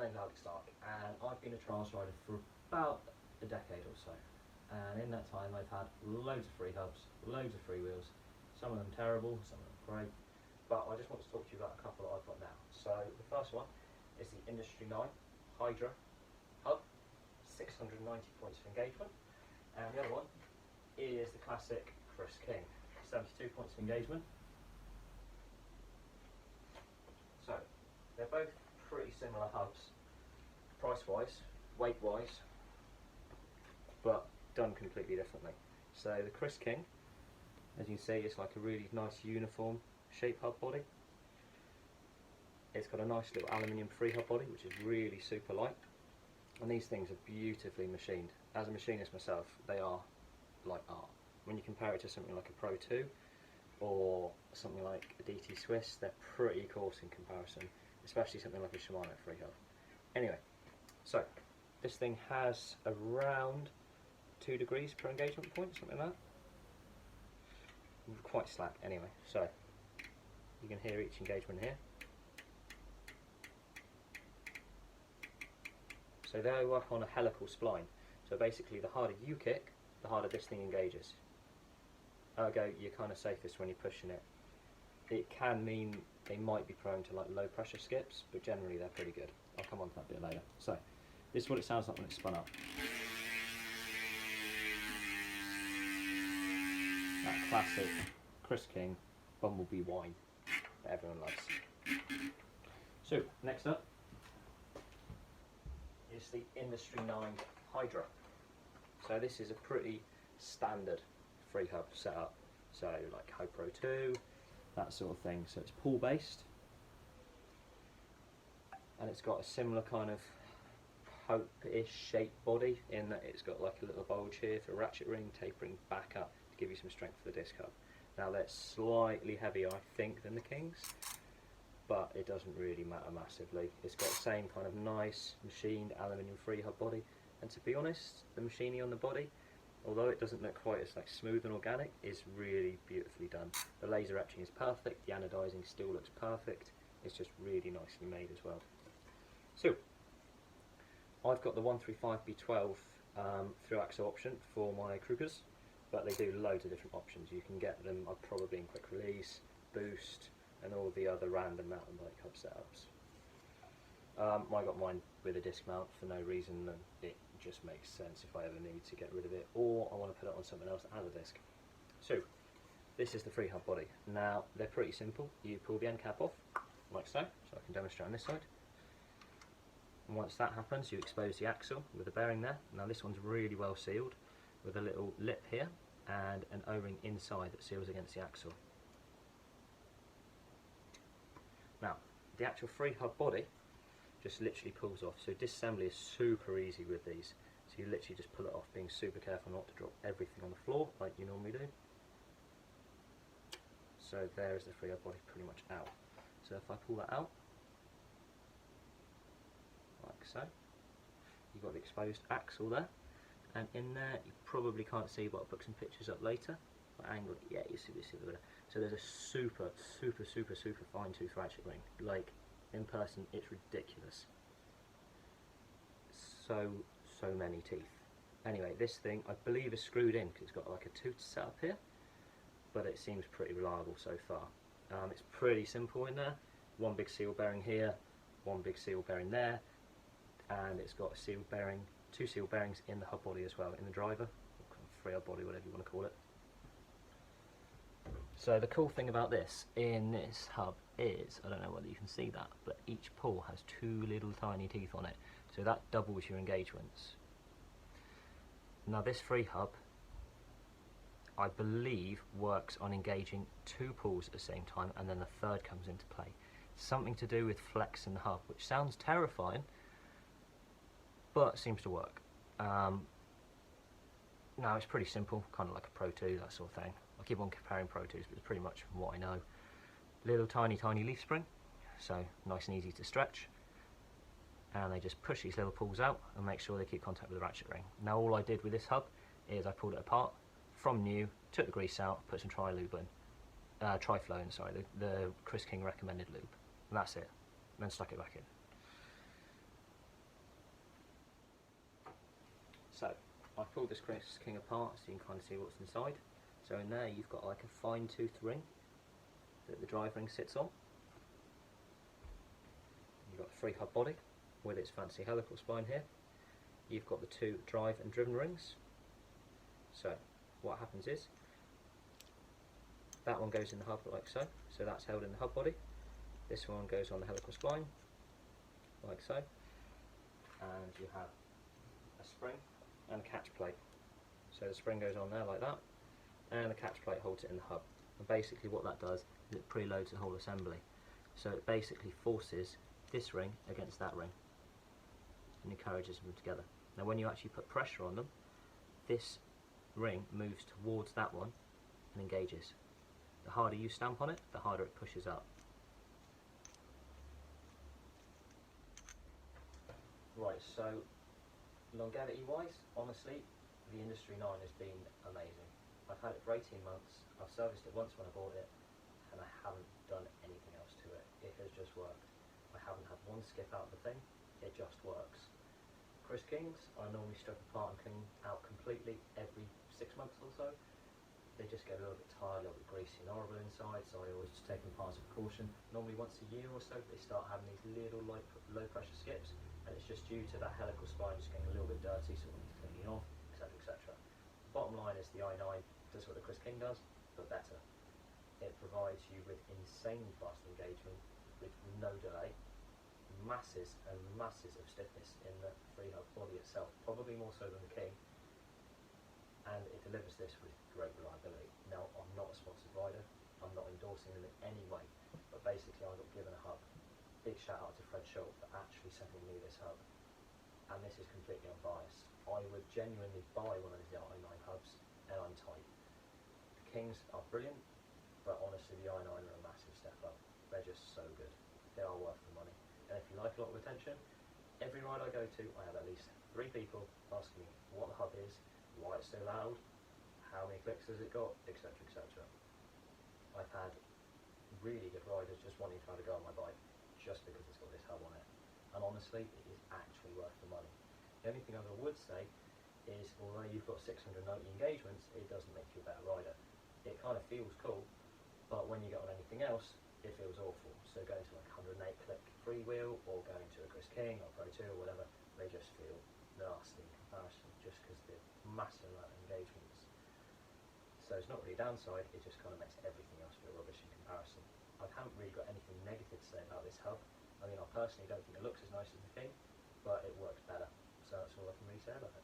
name's Alex Stark, and I've been a trials rider for about a decade or so. And in that time I've had loads of free hubs, loads of free wheels, some of them terrible, some of them great, but I just want to talk to you about a couple that I've got now. So the first one is the Industry 9 Hydra Hub, 690 points of engagement, and the other one is the classic Chris King, 72 points of engagement. So they're both pretty similar hubs, price-wise, weight-wise, but done completely differently. So the Chris King, as you can see, it's like a really nice uniform shape hub body. It's got a nice little aluminium free hub body, which is really super light, and these things are beautifully machined. As a machinist myself, they are like art. When you compare it to something like a Pro 2 or something like a DT Swiss, they're pretty coarse in comparison, especially something like a Shimano free hub. Anyway, so this thing has around 2 degrees per engagement point, something like that. Quite slack anyway, so you can hear each engagement here. So they work on a helical spline, so basically the harder you kick, the harder this thing engages. Ergo, you're kind of safest when you're pushing it. It can mean they might be prone to like low pressure skips, but generally they're pretty good. I'll come on to that bit later. So this is what it sounds like when it's spun up. That classic Chris King bumblebee whine that everyone loves. So next up is the Industry 9 Hydra. So this is a pretty standard free hub setup, so like Hydra Pro 2, that sort of thing. So it's pull based, and it's got a similar kind of Hope-ish shaped body in that it's got like a little bulge here for ratchet ring tapering back up to give you some strength for the disc hub. Now they're slightly heavier I think than the Kings, but it doesn't really matter massively. It's got the same kind of nice machined aluminium free hub body, and to be honest, the machining on the body, although it doesn't look quite as like smooth and organic, is really beautifully done. The laser etching is perfect, the anodizing still looks perfect, it's just really nicely made as well. So I've got the 135B12 through axle option for my Krugers, but they do loads of different options. You can get them probably in quick release, boost, and all the other random mountain bike hub setups. I got mine with a disc mount for no reason, and it just makes sense if I ever need to get rid of it, or I want to put it on something else that has a disc. So this is the free hub body. Now they're pretty simple. You pull the end cap off like so, so I can demonstrate on this side. And once that happens, you expose the axle with a bearing there. Now this one's really well sealed with a little lip here and an O-ring inside that seals against the axle. Now the actual free hub body just literally pulls off, so disassembly is super easy with these. So you literally just pull it off, being super careful not to drop everything on the floor like you normally do. So there is the free hub body pretty much out. So if I pull that out, like so, you've got the exposed axle there, and in there you probably can't see, but I'll put some pictures up later. I angled it, yeah, you see this over there. So there's a super fine tooth ratchet ring. Like in person, it's ridiculous. So many teeth. Anyway, this thing I believe is screwed in because it's got like a tooth set up here, but it seems pretty reliable so far. It's pretty simple in there. One big seal bearing here, one big seal bearing there, and it's got a seal bearing, 2 seal bearings in the hub body as well, in the driver, or free hub body, whatever you want to call it. So the cool thing about this, in this hub, is, I don't know whether you can see that, but each pull has 2 little tiny teeth on it, so that doubles your engagements. Now this free hub, I believe, works on engaging 2 pulls at the same time, and then the third comes into play. Something to do with flex in the hub, which sounds terrifying, but seems to work. Now it's pretty simple, kind of like a Pro 2, that sort of thing. I keep on comparing Pro 2s, but it's pretty much from what I know. Little tiny leaf spring, so nice and easy to stretch. And they just push these little pulls out and make sure they keep contact with the ratchet ring. Now all I did with this hub is I pulled it apart from new, took the grease out, put some Tri-Flow in, sorry, the Chris King recommended lube, and that's it. And then stuck it back in. So I've pulled this Chris King apart so you can kind of see what's inside. So in there you've got like a fine tooth ring that the drive ring sits on. You've got the 3 hub body with its fancy helical spine here. You've got the 2 drive and driven rings. So what happens is that one goes in the hub like so, so that's held in the hub body. This one goes on the helical spine like so, and you have a spring and a catch plate. So the spring goes on there like that, and the catch plate holds it in the hub. And basically what that does is it preloads the whole assembly. So it basically forces this ring against that ring and encourages them together. Now when you actually put pressure on them, this ring moves towards that one and engages. The harder you stamp on it, the harder it pushes up. Right, so longevity wise, honestly, the Industry 9 has been amazing. I've had it for 18 months, I've serviced it once when I bought it, and I haven't done anything else to it. It has just worked. I haven't had one skip out of the thing, it just works. Chris Kings, I normally strip apart and clean out completely every 6 months or so. They just get a little bit tired, a little bit greasy and horrible inside, so I always just take them apart as a precaution. Normally once a year or so, they start having these little low pressure skips, and it's just due to that helical spine just getting a little bit dirty, so we need to clean it off, etc, etc. Bottom line is the i9 does what the Chris King does, but better. It provides you with insanely fast engagement, with no delay, masses and masses of stiffness in the 3 hub body itself, probably more so than the King, and it delivers this with great reliability. Now, I'm not a sponsored rider, I'm not endorsing them in any way, but basically I got given a hub. Big shout out to Fred Schultz for actually sending me this hub, and this is completely unbiased. I would genuinely buy one of the i9 hubs, and I'm tight. The Kings are brilliant, but honestly the i9 are a massive step up. They're just so good. They are worth the money. And if you like a lot of attention, every ride I go to, I have at least 3 people asking me what the hub is, why it's so loud, how many clicks has it got, etc, etc. I've had really good riders just wanting to have a go on my bike just because it's got this hub on it. And honestly, it is actually worth the money. The only thing I would say is, although you've got 690 engagements, it doesn't make you a better rider. It kind of feels cool, but when you get on anything else, it feels awful. So going to like 108 click freewheel, or going to a Chris King or Pro 2 or whatever, they just feel nasty in comparison, just because the massive amount of engagements. So it's not really a downside, it just kind of makes everything else feel rubbish in comparison. I haven't really got anything negative to say about this hub. I mean, I personally don't think it looks as nice as the King, but it works better. So that's all I can really say about it.